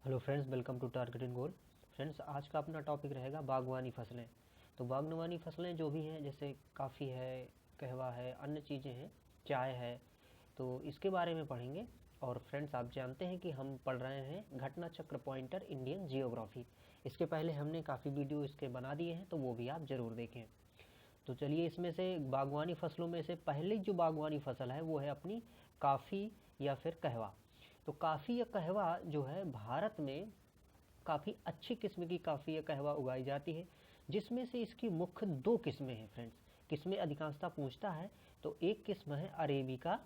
Hello friends, welcome to targeted goal. Friends, आज का अपना टॉपिक रहेगा बागवानी फसलें। तो बागवानी फसलें जो भी हैं, जैसे काफ़ी है, कहवा है, अन्य चीज़ें हैं, चाय है, तो इसके बारे में पढ़ेंगे। और फ्रेंड्स, आप जानते हैं कि हम पढ़ रहे हैं घटना चक्र पॉइंटर इंडियन जियोग्राफी। इसके पहले हमने काफ़ी वीडियो इसके बना दिए हैं, तो वो भी आप ज़रूर देखें। तो चलिए, इसमें से बागवानी फसलों में से पहली जो बागवानी फसल है वो है अपनी काफ़ी या फिर कहवा। तो काफ़ी या कहवा जो है भारत में काफ़ी अच्छी किस्म की काफ़ी या कहवा उगाई जाती है, जिसमें से इसकी मुख्य दो किस्में हैं फ्रेंड्स। किस्में अधिकांशतः पूछता है, तो एक किस्म है अरेबिका,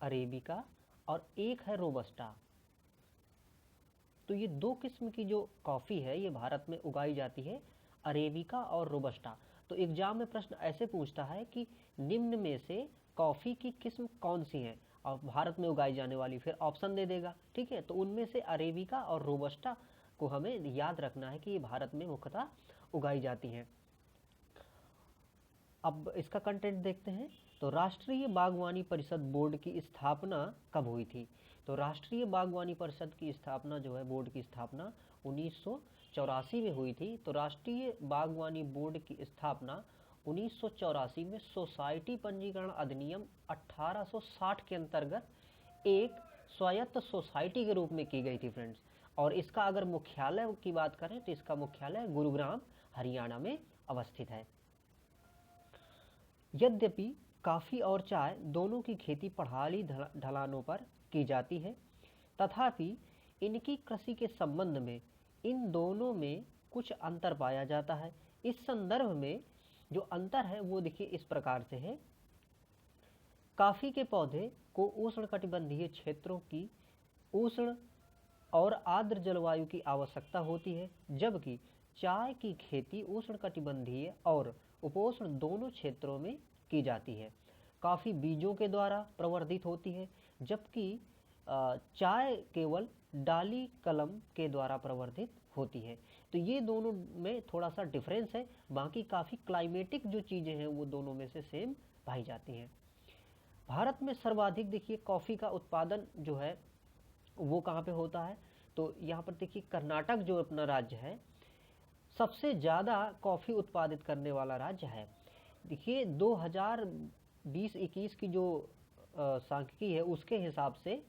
अरेबिका, और एक है रोबस्टा। तो ये दो किस्म की जो कॉफ़ी है ये भारत में उगाई जाती है, अरेबिका और रोबस्टा। तो एग्जाम में प्रश्न ऐसे पूछता है कि निम्न में से कॉफ़ी की किस्म कौन सी है और भारत में उगाई जाने वाली, फिर ऑप्शन दे देगा। ठीक है, तो उनमें से अरेबिका और रोबस्टा को हमें याद रखना है कि ये भारत में मुख्यतः उगाई जाती हैं। अब इसका कंटेंट देखते हैं। तो राष्ट्रीय बागवानी परिषद बोर्ड की स्थापना कब हुई थी? तो राष्ट्रीय बागवानी परिषद की स्थापना जो है, बोर्ड की स्थापना 1984 में हुई थी। तो राष्ट्रीय बागवानी बोर्ड की स्थापना 1984 में सोसाइटी पंजीकरण अधिनियम 1860 के अंतर्गत एक स्वायत्त सोसाइटी के रूप में की गई थी फ्रेंड्स। और इसका अगर मुख्यालय की बात करें तो इसका मुख्यालय गुरुग्राम, हरियाणा में अवस्थित है। यद्यपि काफ़ी और चाय दोनों की खेती पहाड़ी ढलानों पर की जाती है, तथापि इनकी कृषि के संबंध में इन दोनों में कुछ अंतर पाया जाता है। इस संदर्भ में जो अंतर है वो देखिए इस प्रकार से है। काफ़ी के पौधे को उष्णकटिबंधीय क्षेत्रों की उष्ण और आर्द्र जलवायु की आवश्यकता होती है, जबकि चाय की खेती उष्णकटिबंधीय और उपोष्ण दोनों क्षेत्रों में की जाती है। काफ़ी बीजों के द्वारा प्रवर्धित होती है, जबकि चाय केवल डाली कलम के द्वारा प्रवर्धित होती है। तो ये दोनों में थोड़ा सा डिफरेंस है, बाकी काफ़ी क्लाइमेटिक जो चीज़ें हैं वो दोनों में से सेम पाई जाती हैं। भारत में सर्वाधिक देखिए कॉफ़ी का उत्पादन जो है वो कहाँ पे होता है? तो यहाँ पर देखिए कर्नाटक जो अपना राज्य है, सबसे ज़्यादा कॉफ़ी उत्पादित करने वाला राज्य है। देखिए 2020-21 की जो सांख्यिकी है उसके हिसाब से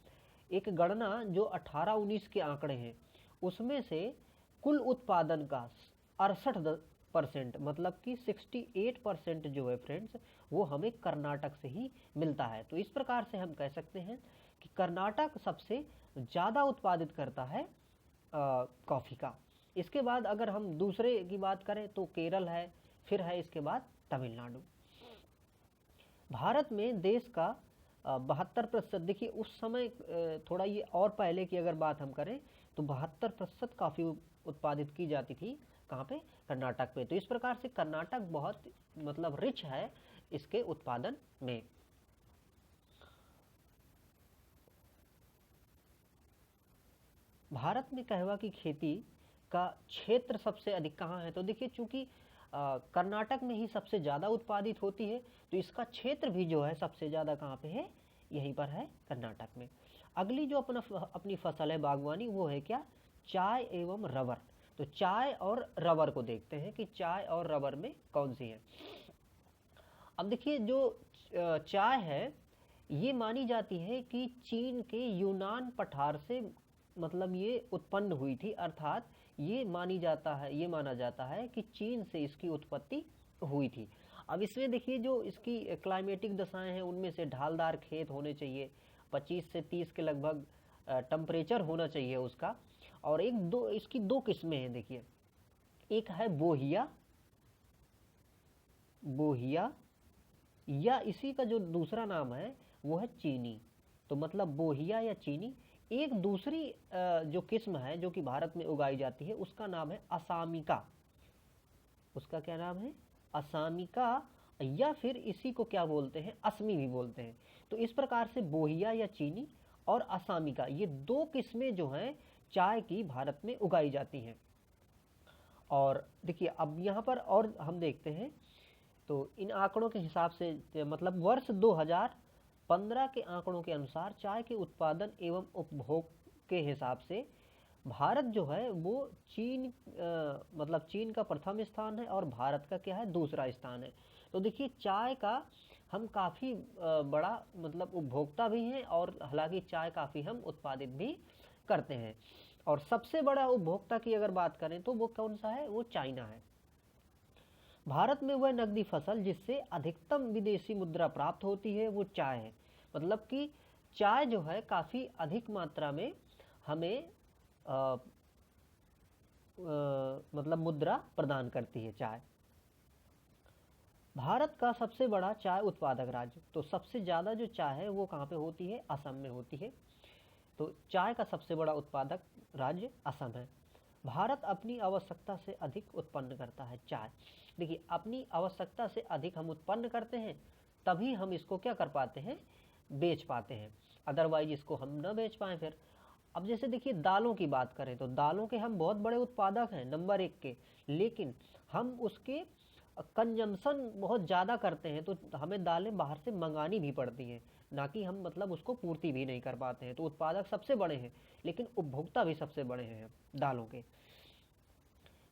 एक गणना जो 18-19 के आंकड़े हैं उसमें से कुल उत्पादन का 68% मतलब कि 68% जो है फ्रेंड्स वो हमें कर्नाटक से ही मिलता है। तो इस प्रकार से हम कह सकते हैं कि कर्नाटक सबसे ज़्यादा उत्पादित करता है कॉफ़ी का। इसके बाद अगर हम दूसरे की बात करें तो केरल है, फिर है इसके बाद तमिलनाडु। भारत में देश का 72%, देखिए उस समय थोड़ा ये और पहले की अगर बात हम करें तो 72% काफ़ी उत्पादित की जाती थी कहाँ पे? कर्नाटक पे। तो इस प्रकार से कर्नाटक बहुत मतलब रिच है इसके उत्पादन में। भारत में कहवा की खेती का क्षेत्र सबसे अधिक कहाँ है? तो देखिए चूंकि कर्नाटक में ही सबसे ज़्यादा उत्पादित होती है, तो इसका क्षेत्र भी जो है सबसे ज़्यादा कहाँ पे है? यहीं पर है, कर्नाटक में। अगली जो अपनी फसल है बागवानी वो है क्या? चाय एवं रबर। तो चाय और रबर को देखते हैं कि चाय और रबर में कौन सी है। अब देखिए जो चाय है ये मानी जाती है कि चीन के यूनान पठार से मतलब ये उत्पन्न हुई थी, अर्थात ये माना जाता है कि चीन से इसकी उत्पत्ति हुई थी। अब इसमें देखिए जो इसकी क्लाइमेटिक दशाएं हैं उनमें से ढालदार खेत होने चाहिए, 25 से 30 के लगभग टेम्परेचर होना चाहिए उसका। और इसकी दो किस्में हैं देखिए, एक है बोहिया, बोहिया, या इसी का जो दूसरा नाम है वो है चीनी। तो मतलब बोहिया या चीनी। एक दूसरी जो किस्म है जो कि भारत में उगाई जाती है उसका नाम है असामिका। उसका क्या नाम है? असामिका, या फिर इसी को क्या बोलते हैं? असमी भी बोलते हैं। तो इस प्रकार से बोहिया या चीनी और असामिका ये दो किस्में जो हैं चाय की भारत में उगाई जाती हैं। और देखिए अब यहाँ पर और हम देखते हैं तो इन आंकड़ों के हिसाब से मतलब वर्ष 2015 के आंकड़ों के अनुसार चाय के उत्पादन एवं उपभोग के हिसाब से भारत जो है वो चीन मतलब चीन का प्रथम स्थान है और भारत का क्या है, दूसरा स्थान है। तो देखिए चाय का हम काफ़ी बड़ा मतलब उपभोक्ता भी हैं और हालांकि चाय काफ़ी हम उत्पादित भी करते हैं। और सबसे बड़ा उपभोक्ता की अगर बात करें तो वो कौन सा है, वो चाइना है। भारत में वह नकदी फसल जिससे अधिकतम विदेशी मुद्रा प्राप्त होती है वो चाय है। मतलब कि चाय जो है काफ़ी अधिक मात्रा में हमें मतलब मुद्रा प्रदान करती है चाय। भारत का सबसे बड़ा चाय उत्पादक राज्य, तो सबसे ज़्यादा जो चाय है वो कहाँ पे होती है, असम में होती है। तो चाय का सबसे बड़ा उत्पादक राज्य असम है। भारत अपनी आवश्यकता से अधिक उत्पन्न करता है चाय। देखिए अपनी आवश्यकता से अधिक हम उत्पन्न करते हैं तभी हम इसको क्या कर पाते हैं, बेच पाते हैं, अदरवाइज इसको हम न बेच पाएँ फिर। अब जैसे देखिए दालों की बात करें तो दालों के हम बहुत बड़े उत्पादक हैं, नंबर 1 के, लेकिन हम उसके कंजम्पशन बहुत ज़्यादा करते हैं तो हमें दालें बाहर से मंगानी भी पड़ती हैं, ना कि हम मतलब उसको पूर्ति भी नहीं कर पाते हैं। तो उत्पादक सबसे बड़े हैं लेकिन उपभोक्ता भी सबसे बड़े हैं दालों के।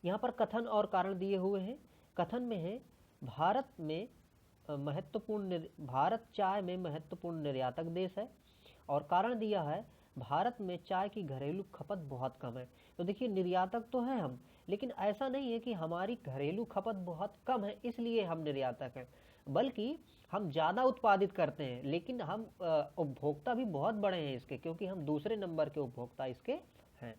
यहाँ पर कथन और कारण दिए हुए हैं। कथन में है भारत में भारत चाय में महत्वपूर्ण निर्यातक देश है। और कारण दिया है भारत में चाय की घरेलू खपत बहुत कम है। तो देखिए निर्यातक तो हैं हम, लेकिन ऐसा नहीं है कि हमारी घरेलू खपत बहुत कम है इसलिए हम निर्यातक हैं, बल्कि हम ज़्यादा उत्पादित करते हैं लेकिन हम उपभोक्ता भी बहुत बड़े हैं इसके, क्योंकि हम दूसरे नंबर के उपभोक्ता इसके हैं।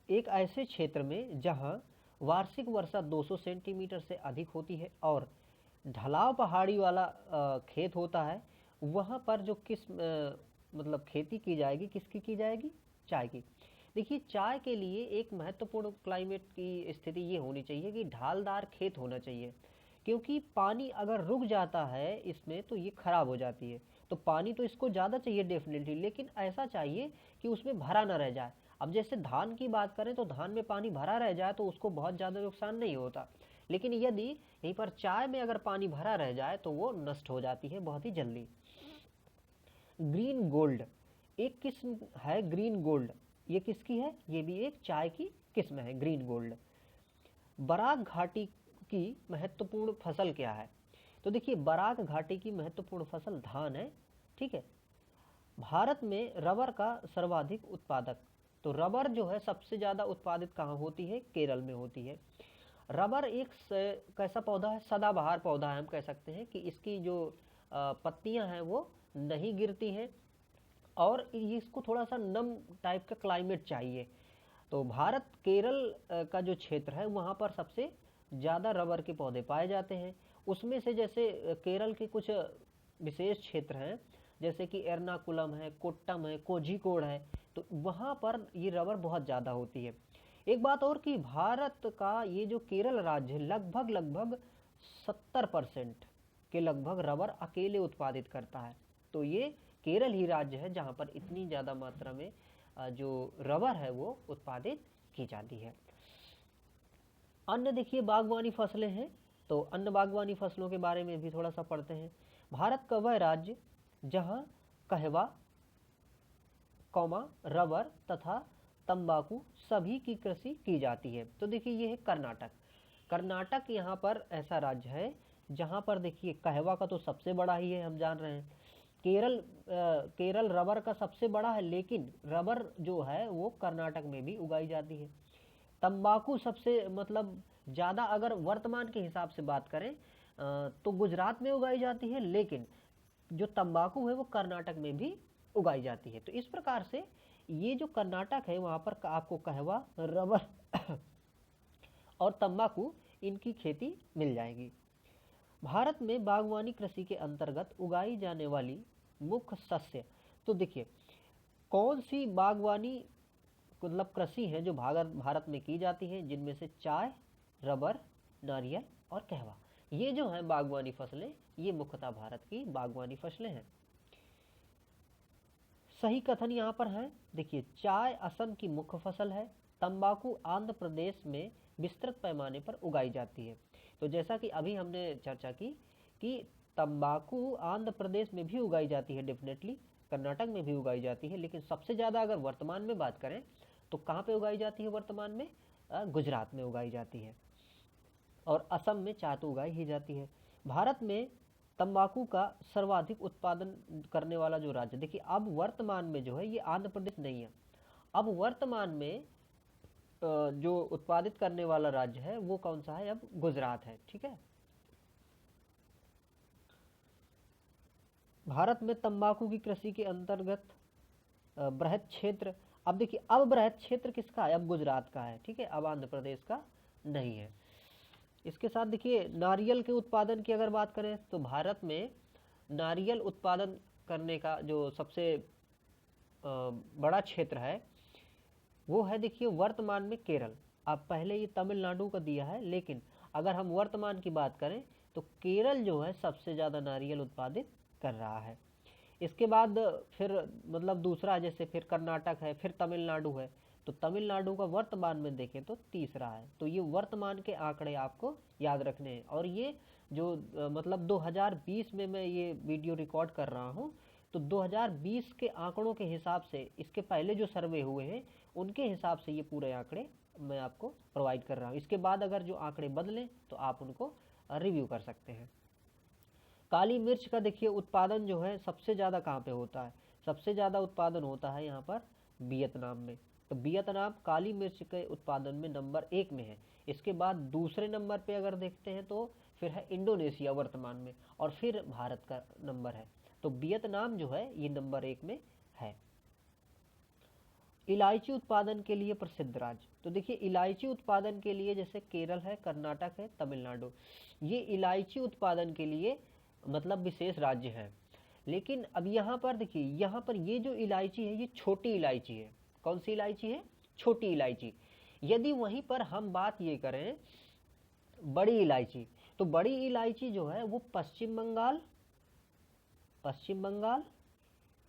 एक ऐसे क्षेत्र में जहां वार्षिक वर्षा 200 सेंटीमीटर से अधिक होती है और ढलाव पहाड़ी वाला खेत होता है, वहाँ पर जो मतलब खेती की जाएगी, किसकी की जाएगी, चाय की। देखिए चाय के लिए एक महत्वपूर्ण क्लाइमेट की स्थिति ये होनी चाहिए कि ढालदार खेत होना चाहिए, क्योंकि पानी अगर रुक जाता है इसमें तो ये खराब हो जाती है। तो पानी तो इसको ज़्यादा चाहिए डेफिनेटली, लेकिन ऐसा चाहिए कि उसमें भरा ना रह जाए। अब जैसे धान की बात करें तो धान में पानी भरा रह जाए तो उसको बहुत ज़्यादा नुकसान नहीं होता, लेकिन यदि यहीं पर चाय में अगर पानी भरा रह जाए तो वो नष्ट हो जाती है बहुत ही जल्दी। ग्रीन गोल्ड एक किस्म है, ग्रीन गोल्ड ये किसकी है, ये भी एक चाय की किस्म है, ग्रीन गोल्ड। बराक घाटी की महत्वपूर्ण फसल क्या है, तो देखिए बराक घाटी की महत्वपूर्ण फसल धान है, ठीक है। भारत में रबर का सर्वाधिक उत्पादक, तो रबर जो है सबसे ज़्यादा उत्पादित कहाँ होती है, केरल में होती है। रबर एक कैसा पौधा है, सदाबहार पौधा है, हम कह सकते हैं कि इसकी जो पत्तियां हैं वो नहीं गिरती हैं और इसको थोड़ा सा नम टाइप का क्लाइमेट चाहिए। तो भारत केरल का जो क्षेत्र है वहाँ पर सबसे ज़्यादा रबर के पौधे पाए जाते हैं। उसमें से जैसे केरल के कुछ विशेष क्षेत्र हैं जैसे कि एर्नाकुलम है, कोट्टम है, कोझिकोड है, तो वहाँ पर ये रबर बहुत ज़्यादा होती है। एक बात और कि भारत का ये जो केरल राज्य है लगभग 70% के लगभग रबर अकेले उत्पादित करता है। तो ये केरल ही राज्य है जहाँ पर इतनी ज़्यादा मात्रा में जो रबर है वो उत्पादित की जाती है। अन्य देखिए बागवानी फसलें हैं, तो अन्य बागवानी फसलों के बारे में भी थोड़ा सा पढ़ते हैं। भारत का वह राज्य जहाँ कहवा, रबर तथा तंबाकू सभी की कृषि की जाती है। तो देखिए ये है कर्नाटक। कर्नाटक यहाँ पर ऐसा राज्य है जहाँ पर देखिए कहवा का तो सबसे बड़ा ही है, हम जान रहे हैं। केरल रबर का सबसे बड़ा है, लेकिन रबर जो है वो कर्नाटक में भी उगाई जाती है। तंबाकू सबसे मतलब ज़्यादा अगर वर्तमान के हिसाब से बात करें तो गुजरात में उगाई जाती है, लेकिन जो तंबाकू है वो कर्नाटक में भी उगाई जाती है। तो इस प्रकार से ये जो कर्नाटक है वहाँ पर आपको कहवा, रबर और तंबाकू इनकी खेती मिल जाएगी। भारत में बागवानी कृषि के अंतर्गत उगाई जाने वाली मुख्य शस्य, तो देखिए कौन सी बागवानी मतलब कृषि है जो भारत में की जाती है, जिनमें से चाय, रबर, नारियल और कहवा, ये जो है बागवानी फसलें, ये मुख्यतः भारत की बागवानी फसलें हैं। सही कथन यहाँ पर है, देखिए चाय असम की मुख्य फसल है, तंबाकू आंध्र प्रदेश में विस्तृत पैमाने पर उगाई जाती है। तो जैसा कि अभी हमने चर्चा की कि तंबाकू आंध्र प्रदेश में भी उगाई जाती है, डेफिनेटली कर्नाटक में भी उगाई जाती है, लेकिन सबसे ज़्यादा अगर वर्तमान में बात करें तो कहाँ पे उगाई जाती है वर्तमान में? गुजरात में उगाई जाती है, और असम में चाय तो उगाई ही जाती है। भारत में तंबाकू का सर्वाधिक उत्पादन करने वाला जो राज्य, देखिए अब वर्तमान में जो है ये आंध्र प्रदेश नहीं है, अब वर्तमान में जो उत्पादित करने वाला राज्य है वो कौन सा है? अब गुजरात है। ठीक है, भारत में तंबाकू की कृषि के अंतर्गत बृहद क्षेत्र, अब देखिए अब बृहद क्षेत्र किसका है? अब गुजरात का है। ठीक है, अब आंध्र प्रदेश का नहीं है। इसके साथ देखिए नारियल के उत्पादन की अगर बात करें तो भारत में नारियल उत्पादन करने का जो सबसे बड़ा क्षेत्र है वो है, देखिए वर्तमान में केरल। अब पहले ये तमिलनाडु का दिया है, लेकिन अगर हम वर्तमान की बात करें तो केरल जो है सबसे ज़्यादा नारियल उत्पादित कर रहा है। इसके बाद फिर मतलब दूसरा, जैसे फिर कर्नाटक है, फिर तमिलनाडु है, तो तमिलनाडु का वर्तमान में देखें तो तीसरा है। तो ये वर्तमान के आंकड़े आपको याद रखने हैं, और ये जो मतलब 2020 में मैं ये वीडियो रिकॉर्ड कर रहा हूँ, तो 2020 के आंकड़ों के हिसाब से, इसके पहले जो सर्वे हुए हैं उनके हिसाब से ये पूरे आंकड़े मैं आपको प्रोवाइड कर रहा हूँ। इसके बाद अगर जो आंकड़े बदलें तो आप उनको रिव्यू कर सकते हैं। काली मिर्च का देखिए उत्पादन जो है सबसे ज़्यादा कहाँ पे होता है? सबसे ज़्यादा उत्पादन होता है यहाँ पर वियतनाम में। तो वियतनाम काली मिर्च के उत्पादन में नंबर 1 में है। इसके बाद दूसरे नंबर पे अगर देखते हैं तो फिर है इंडोनेशिया वर्तमान में, और फिर भारत का नंबर है। तो वियतनाम जो है ये नंबर 1 में है। इलायची उत्पादन के लिए प्रसिद्ध राज्य, तो देखिए इलायची उत्पादन के लिए जैसे केरल है, कर्नाटक है, तमिलनाडु, ये इलायची उत्पादन के लिए मतलब विशेष राज्य है। लेकिन अब यहाँ पर देखिए, यहाँ पर ये जो इलायची है ये छोटी इलायची है। कौन सी इलायची है? छोटी इलायची। यदि वहीं पर हम बात ये करें बड़ी इलायची, तो बड़ी इलायची जो है वो पश्चिम बंगाल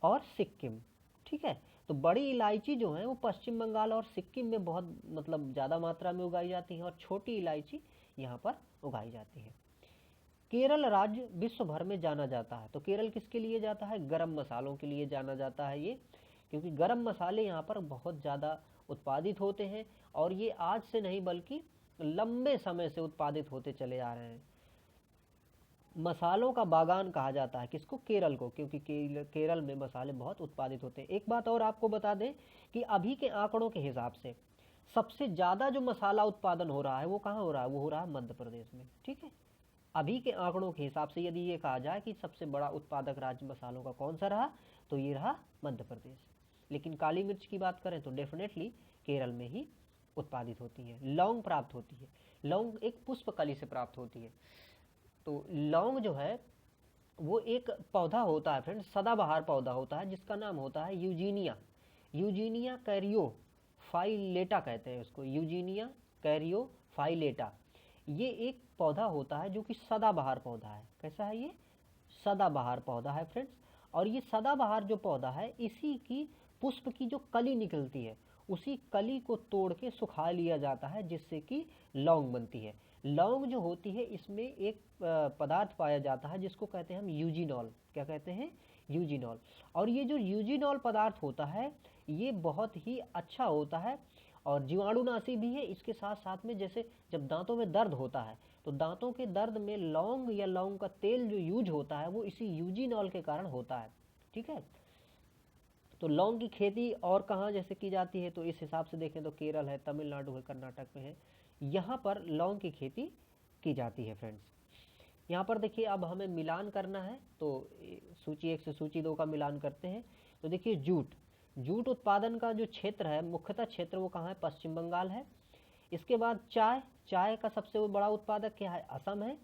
और सिक्किम, ठीक है, तो बड़ी इलायची जो है वो पश्चिम बंगाल और सिक्किम में बहुत मतलब ज़्यादा मात्रा में उगाई जाती है, और छोटी इलायची यहाँ पर उगाई जाती है। केरल राज्य विश्व भर में जाना जाता है। तो केरल किसके लिए जाता है? गरम मसालों के लिए जाना जाता है ये, क्योंकि गरम मसाले यहाँ पर बहुत ज़्यादा उत्पादित होते हैं, और ये आज से नहीं बल्कि लंबे समय से उत्पादित होते चले आ रहे हैं। मसालों का बागान कहा जाता है किसको? केरल को, क्योंकि केरल में मसाले बहुत उत्पादित होते हैं। एक बात और आपको बता दें कि अभी के आंकड़ों के हिसाब से सबसे ज़्यादा जो मसाला उत्पादन हो रहा है वो कहाँ हो रहा है? वो हो रहा है मध्य प्रदेश में। ठीक है, अभी के आंकड़ों के हिसाब से यदि ये कहा जाए कि सबसे बड़ा उत्पादक राज्य मसालों का कौन सा रहा, तो ये रहा मध्य प्रदेश। लेकिन काली मिर्च की बात करें तो डेफिनेटली केरल में ही उत्पादित होती है। लौंग प्राप्त होती है, लौंग एक पुष्पकली से प्राप्त होती है। तो लौंग जो है वो एक पौधा होता है फ्रेंड्स, सदाबहार पौधा होता है, जिसका नाम होता है यूजीनिया कैरियोफाइलेटा कहते हैं उसको, यूजीनिया कैरियोफाइलेटा। ये एक पौधा होता है जो कि सदाबहार पौधा है। कैसा है ये? सदाबहार पौधा है फ्रेंड्स। और ये सदाबहार जो पौधा है, इसी की पुष्प की जो कली निकलती है उसी कली को तोड़ के सुखा लिया जाता है, जिससे कि लौंग बनती है। लौंग जो होती है इसमें एक पदार्थ पाया जाता है जिसको कहते हैं हम यूजिनॉल। क्या कहते हैं? यूजिनॉल। और ये जो यूजिनॉल पदार्थ होता है ये बहुत ही अच्छा होता है और जीवाणुनाशी भी है। इसके साथ साथ में जैसे जब दांतों में दर्द होता है तो दांतों के दर्द में लौंग या लौंग का तेल जो यूज होता है वो इसी यूजिनॉल के कारण होता है। ठीक है, तो लौंग की खेती और कहाँ जैसे की जाती है, तो इस हिसाब से देखें तो केरल है, तमिलनाडु है, कर्नाटक में है, यहाँ पर लौंग की खेती की जाती है फ्रेंड्स। यहाँ पर देखिए अब हमें मिलान करना है, तो सूची 1 से सूची 2 का मिलान करते हैं। तो देखिए जूट उत्पादन का जो क्षेत्र है, मुख्यतः क्षेत्र वो कहाँ है? पश्चिम बंगाल है। इसके बाद चाय का सबसे बड़ा उत्पादक क्या है? असम है।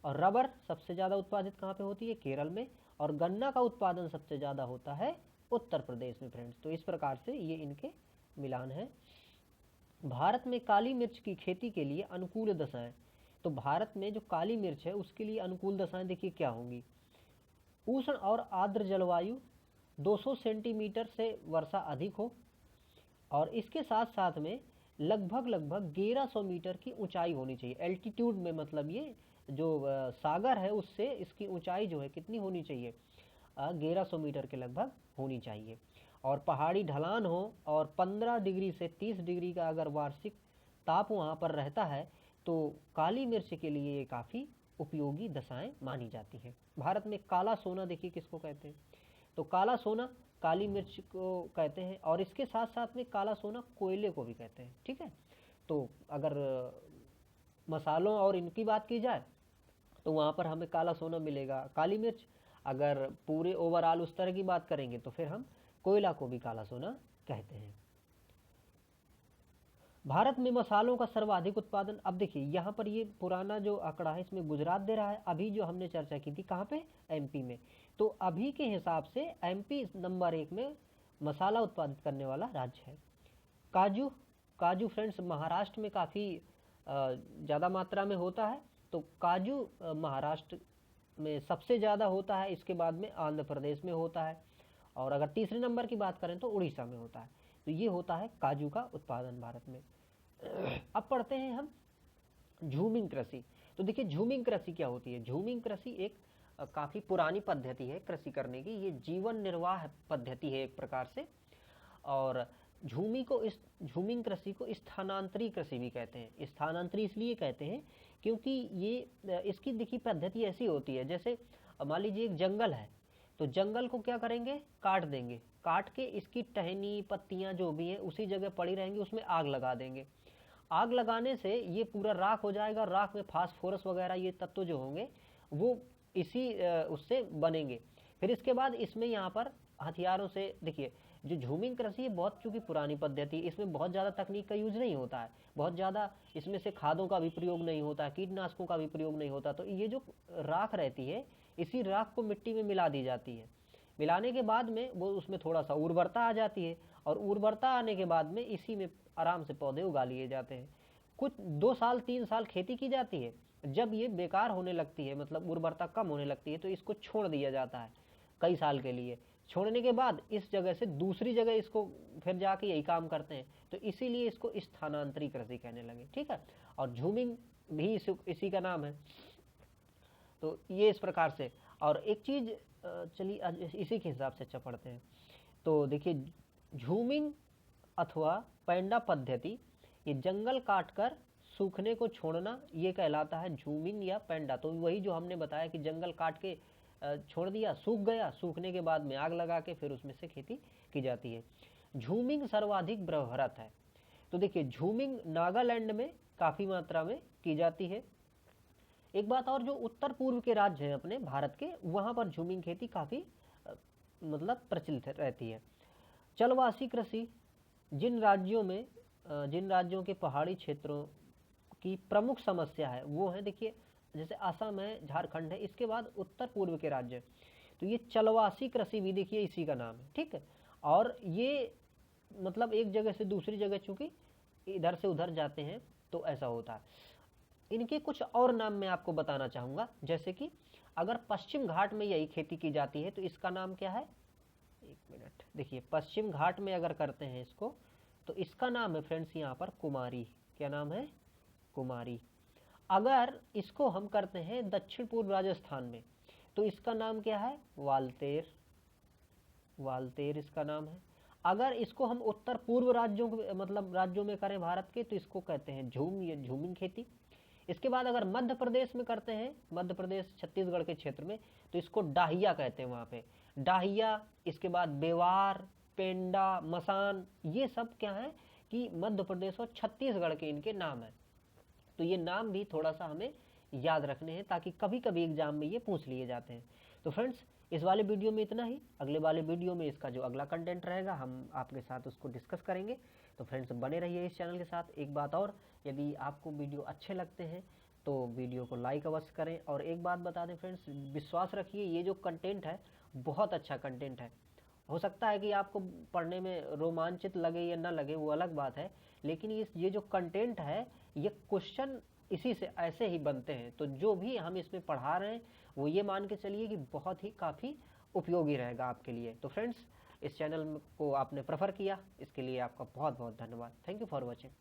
और रबर सबसे ज़्यादा उत्पादित कहाँ पे होती है? केरल में। और गन्ना का उत्पादन सबसे ज़्यादा होता है उत्तर प्रदेश में फ्रेंड्स। तो इस प्रकार से ये इनके मिलान है। भारत में काली मिर्च की खेती के लिए अनुकूल दशाएं, तो भारत में जो काली मिर्च है उसके लिए अनुकूल दशाएं देखिए क्या होंगी? उष्ण और आर्द्र जलवायु, 200 सेंटीमीटर से वर्षा अधिक हो, और इसके साथ साथ में लगभग 1100 मीटर की ऊंचाई होनी चाहिए। एल्टीट्यूड में मतलब ये जो सागर है उससे इसकी ऊंचाई जो है कितनी होनी चाहिए, 1100 मीटर के लगभग होनी चाहिए। और पहाड़ी ढलान हो और 15 डिग्री से 30 डिग्री का अगर वार्षिक ताप वहाँ पर रहता है तो काली मिर्च के लिए ये काफ़ी उपयोगी दशाएं मानी जाती हैं। भारत में काला सोना देखिए किसको कहते हैं, तो काला सोना काली मिर्च को कहते हैं, और इसके साथ साथ में काला सोना कोयले को भी कहते हैं। ठीक है, तो अगर मसालों और इनकी बात की जाए तो वहाँ पर हमें काला सोना मिलेगा, काली मिर्च। अगर पूरे ओवरऑल उस तरह की बात करेंगे तो फिर हम कोयला को भी काला सोना कहते हैं। भारत में मसालों का सर्वाधिक उत्पादन, अब देखिए यहाँ पर ये पुराना जो आंकड़ा है इसमें गुजरात दे रहा है, अभी जो हमने चर्चा की थी कहाँ पे, एमपी में। तो अभी के हिसाब से एमपी नंबर 1 में मसाला उत्पादित करने वाला राज्य है। काजू, काजू फ्रेंड्स महाराष्ट्र में काफ़ी ज़्यादा मात्रा में होता है, तो काजू महाराष्ट्र में सबसे ज़्यादा होता है, इसके बाद में आंध्र प्रदेश में होता है, और अगर तीसरे नंबर की बात करें तो उड़ीसा में होता है। तो ये होता है काजू का उत्पादन भारत में। अब पढ़ते हैं हम झूमिंग कृषि। तो देखिए झूमिंग कृषि क्या होती है। झूमिंग कृषि एक काफ़ी पुरानी पद्धति है कृषि करने की, ये जीवन निर्वाह पद्धति है एक प्रकार से। और झूमिंग कृषि को स्थानांतरी कृषि भी कहते हैं। स्थानांतरी इसलिए कहते हैं क्योंकि ये इसकी देखिए पद्धति ऐसी होती है, जैसे मान लीजिए एक जंगल है, तो जंगल को क्या करेंगे, काट देंगे, काट के इसकी टहनी पत्तियां जो भी हैं उसी जगह पड़ी रहेंगी, उसमें आग लगा देंगे। आग लगाने से ये पूरा राख हो जाएगा, राख में फास्फोरस वगैरह ये तत्व जो होंगे वो इसी उससे बनेंगे। फिर इसके बाद इसमें यहाँ पर हथियारों से, देखिए जो झूमिंग कृषि है बहुत चूंकि पुरानी पद्धति, इसमें बहुत ज़्यादा तकनीक का यूज नहीं होता है, बहुत ज़्यादा इसमें से खादों का भी प्रयोग नहीं होता है, कीटनाशकों का भी प्रयोग नहीं होता। तो ये जो राख रहती है इसी राख को मिट्टी में मिला दी जाती है। मिलाने के बाद में वो उसमें थोड़ा सा उर्वरता आ जाती है, और उर्वरता आने के बाद में इसी में आराम से पौधे उगा लिए जाते हैं। कुछ 2 साल 3 साल खेती की जाती है, जब ये बेकार होने लगती है, मतलब उर्वरता कम होने लगती है, तो इसको छोड़ दिया जाता है कई साल के लिए। छोड़ने के बाद इस जगह से दूसरी जगह इसको फिर जाके यही काम करते हैं, तो इसीलिए इसको स्थानांतरी कृषि कहने लगे। ठीक है, और झूमिंग भी इसी का नाम है। तो ये इस प्रकार से। और एक चीज़ चलिए इसी के हिसाब से अच्छा पढ़ते हैं। तो देखिए झूमिंग अथवा पैंडा पद्धति, ये जंगल काटकर सूखने को छोड़ना, ये कहलाता है झूमिंग या पैंडा। तो वही जो हमने बताया कि जंगल काट के छोड़ दिया, सूख गया, सूखने के बाद में आग लगा के फिर उसमें से खेती की जाती है। झूमिंग सर्वाधिक व्यवहारत है। तो देखिए झूमिंग नागालैंड में काफ़ी मात्रा में की जाती है। एक बात और, जो उत्तर पूर्व के राज्य हैं अपने भारत के, वहाँ पर झूमिंग खेती काफ़ी मतलब प्रचलित रहती है। चलवासी कृषि, जिन राज्यों के पहाड़ी क्षेत्रों की प्रमुख समस्या है वो है, देखिए जैसे असम है, झारखंड है, इसके बाद उत्तर पूर्व के राज्य, तो ये चलवासी कृषि भी देखिए इसी का नाम है। ठीक है, और ये मतलब एक जगह से दूसरी जगह चूंकि इधर से उधर जाते हैं तो ऐसा होता है। इनके कुछ और नाम मैं आपको बताना चाहूँगा, जैसे कि अगर पश्चिम घाट में यही खेती की जाती है तो इसका नाम क्या है, एक मिनट, देखिए पश्चिम घाट में अगर करते हैं इसको तो इसका नाम है फ्रेंड्स यहाँ पर कुमारी। क्या नाम है, कुमारी। अगर इसको हम करते हैं दक्षिण पूर्व राजस्थान में तो इसका नाम क्या है, वालतेर। वालतेर इसका नाम है। अगर इसको हम उत्तर पूर्व राज्यों में करें भारत के, तो इसको कहते हैं झूमिंग खेती। इसके बाद अगर मध्य प्रदेश में करते हैं, मध्य प्रदेश छत्तीसगढ़ के क्षेत्र में, तो इसको डाहिया कहते हैं वहाँ पे, डाहिया। इसके बाद बेवार, पेंडा, मसान, ये सब क्या है कि मध्य प्रदेश और छत्तीसगढ़ के इनके नाम है। तो ये नाम भी थोड़ा सा हमें याद रखने हैं ताकि कभी कभी एग्जाम में ये पूछ लिए जाते हैं। तो फ्रेंड्स इस वाले वीडियो में इतना ही। अगले वाले वीडियो में इसका जो अगला कंटेंट रहेगा हम आपके साथ उसको डिस्कस करेंगे। तो फ्रेंड्स बने रहिए इस चैनल के साथ। एक बात और, यदि आपको वीडियो अच्छे लगते हैं तो वीडियो को लाइक अवश्य करें। और एक बात बता दें फ्रेंड्स, विश्वास रखिए ये जो कंटेंट है बहुत अच्छा कंटेंट है। हो सकता है कि आपको पढ़ने में रोमांचित लगे या ना लगे, वो अलग बात है, लेकिन ये जो कंटेंट है ये क्वेश्चन इसी से ऐसे ही बनते हैं। तो जो भी हम इसमें पढ़ा रहे हैं वो ये मान के चलिए कि बहुत ही काफ़ी उपयोगी रहेगा आपके लिए। तो फ्रेंड्स इस चैनल को आपने प्रेफर किया, इसके लिए आपका बहुत बहुत धन्यवाद। Thank you for watching.